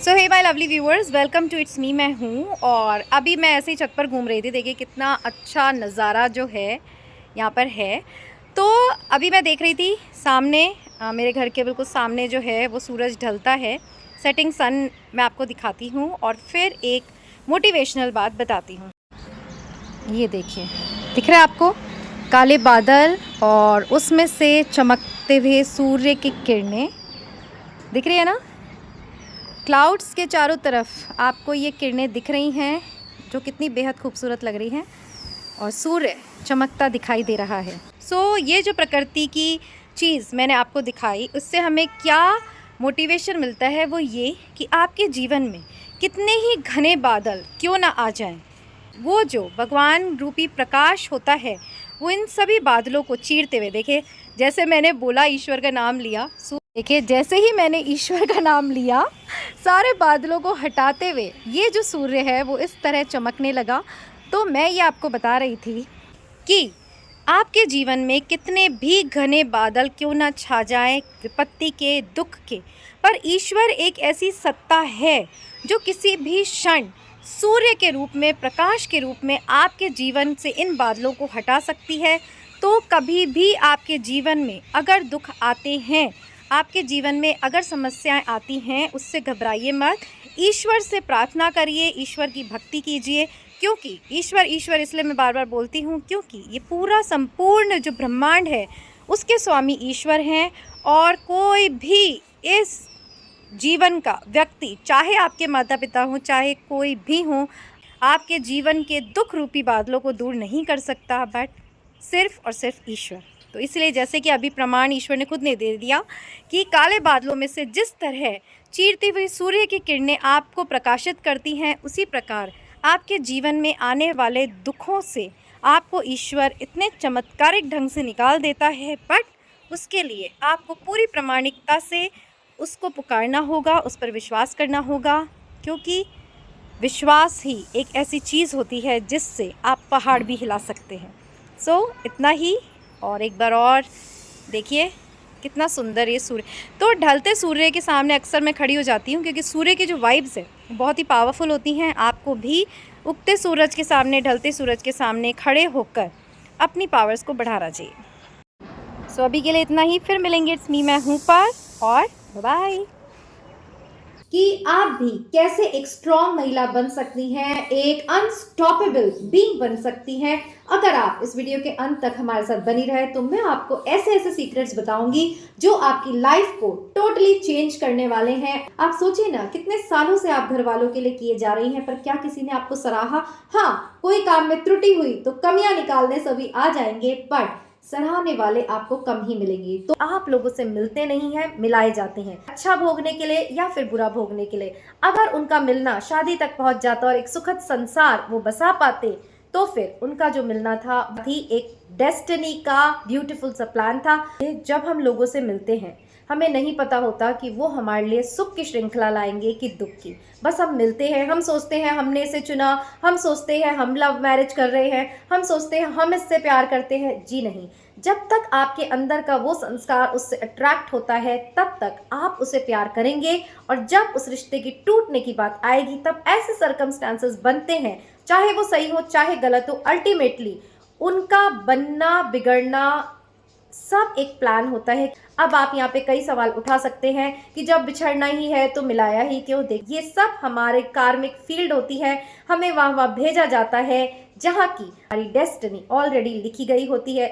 So hey my lovely viewers, welcome to it's me. मैं हूँ और अभी मैं ऐसे ही छत पर घूम रही थी। देखिए कितना अच्छा नज़ारा जो है यहाँ पर है। तो अभी मैं देख रही थी सामने, मेरे घर के बिल्कुल सामने जो है वो सूरज ढलता है। सेटिंग सन मैं आपको दिखाती हूँ और फिर एक मोटिवेशनल बात बताती हूँ। ये देखिए, दिख रहा है आपको काले बादल और उसमें से चमकते हुए सूर्य की किरणें दिख रही है ना। क्लाउड्स के चारों तरफ आपको ये किरणें दिख रही हैं जो कितनी बेहद खूबसूरत लग रही हैं और सूर्य चमकता दिखाई दे रहा है। ये जो प्रकृति की चीज़ मैंने आपको दिखाई, उससे हमें क्या मोटिवेशन मिलता है वो ये कि आपके जीवन में कितने ही घने बादल क्यों ना आ जाएं, वो जो भगवान रूपी प्रकाश होता है वो इन सभी बादलों को चीरते हुए, देखिए जैसे मैंने बोला ईश्वर का नाम लिया, देखिए जैसे ही मैंने ईश्वर का नाम लिया सारे बादलों को हटाते हुए ये जो सूर्य है वो इस तरह चमकने लगा। तो मैं ये आपको बता रही थी कि आपके जीवन में कितने भी घने बादल क्यों ना छा जाएं, विपत्ति के, दुख के, पर ईश्वर एक ऐसी सत्ता है जो किसी भी क्षण सूर्य के रूप में, प्रकाश के रूप में आपके जीवन से इन बादलों को हटा सकती है। तो कभी भी आपके जीवन में अगर दुख आते हैं, आपके जीवन में अगर समस्याएं आती हैं, उससे घबराइए मत। ईश्वर से प्रार्थना करिए, ईश्वर की भक्ति कीजिए, क्योंकि ईश्वर ईश्वर इसलिए मैं बार बार बोलती हूँ क्योंकि ये पूरा संपूर्ण जो ब्रह्मांड है उसके स्वामी ईश्वर हैं। और कोई भी इस जीवन का व्यक्ति, चाहे आपके माता पिता हों, चाहे कोई भी हो, आपके जीवन के दुख रूपी बादलों को दूर नहीं कर सकता, बट सिर्फ और सिर्फ ईश्वर। तो इसलिए जैसे कि अभी प्रमाण ईश्वर ने खुद ने दे दिया कि काले बादलों में से जिस तरह चीरती हुई सूर्य की किरणें आपको प्रकाशित करती हैं, उसी प्रकार आपके जीवन में आने वाले दुखों से आपको ईश्वर इतने चमत्कारिक ढंग से निकाल देता है। बट उसके लिए आपको पूरी प्रामाणिकता से उसको पुकारना होगा, उस पर विश्वास करना होगा, क्योंकि विश्वास ही एक ऐसी चीज़ होती है जिससे आप पहाड़ भी हिला सकते हैं। इतना ही। और एक बार और देखिए कितना सुंदर ये सूर्य। तो ढलते सूर्य के सामने अक्सर मैं खड़ी हो जाती हूँ क्योंकि सूर्य की जो वाइब्स है बहुत ही पावरफुल होती हैं। आपको भी उगते सूरज के सामने, ढलते सूरज के सामने खड़े होकर अपनी पावर्स को बढ़ाना चाहिए। अभी के लिए इतना ही, फिर मिलेंगे इट्स मी मैं हूँ पर, और बाय। कि आप भी कैसे एक स्ट्रॉन्ग महिला बन सकती हैं, एक अनस्टॉपेबल बीइंग बन सकती हैं। अगर आप इस वीडियो के अंत तक हमारे साथ बनी रहे तो मैं आपको ऐसे ऐसे सीक्रेट्स बताऊंगी जो आपकी लाइफ को टोटली चेंज करने वाले हैं। आप सोचिए ना, कितने सालों से आप घर वालों के लिए किए जा रही हैं, पर क्या किसी ने आपको सराहा? हाँ, कोई काम में त्रुटि हुई तो कमियां निकालने सभी आ जाएंगे, बट सराहने वाले आपको कम ही मिलेंगे। तो आप लोगों से मिलते नहीं हैं, मिलाए जाते हैं, अच्छा भोगने के लिए या फिर बुरा भोगने के लिए। अगर उनका मिलना शादी तक पहुंच जाता और एक सुखद संसार वो बसा पाते, तो फिर उनका जो मिलना था भी एक डेस्टिनी का ब्यूटीफुल सा प्लान था। जब हम लोगों से मिलते हैं हमें नहीं पता होता कि वो हमारे लिए सुख की श्रृंखला लाएंगे कि दुख की। बस हम मिलते हैं, हम सोचते हैं हमने इसे चुना, हम सोचते हैं हम लव मैरिज कर रहे हैं, हम सोचते हैं हम इससे प्यार करते हैं। जी नहीं, जब तक आपके अंदर का वो संस्कार उससे अट्रैक्ट होता है तब तक आप उसे प्यार करेंगे। और जब उस रिश्ते की टूटने की बात आएगी तब ऐसे सर्कमस्टांसेस बनते हैं, चाहे वो सही हो चाहे गलत हो, अल्टीमेटली उनका बनना बिगड़ना सब एक प्लान होता है। अब आप यहाँ पे कई सवाल उठा सकते हैं कि जब बिछड़ना ही है तो मिलाया ही क्यों? देख, ये सब हमारे कार्मिक फील्ड होती है, हमें वहाँ भेजा जाता है जहाँ की हमारी डेस्टिनी ऑलरेडी लिखी गई होती है।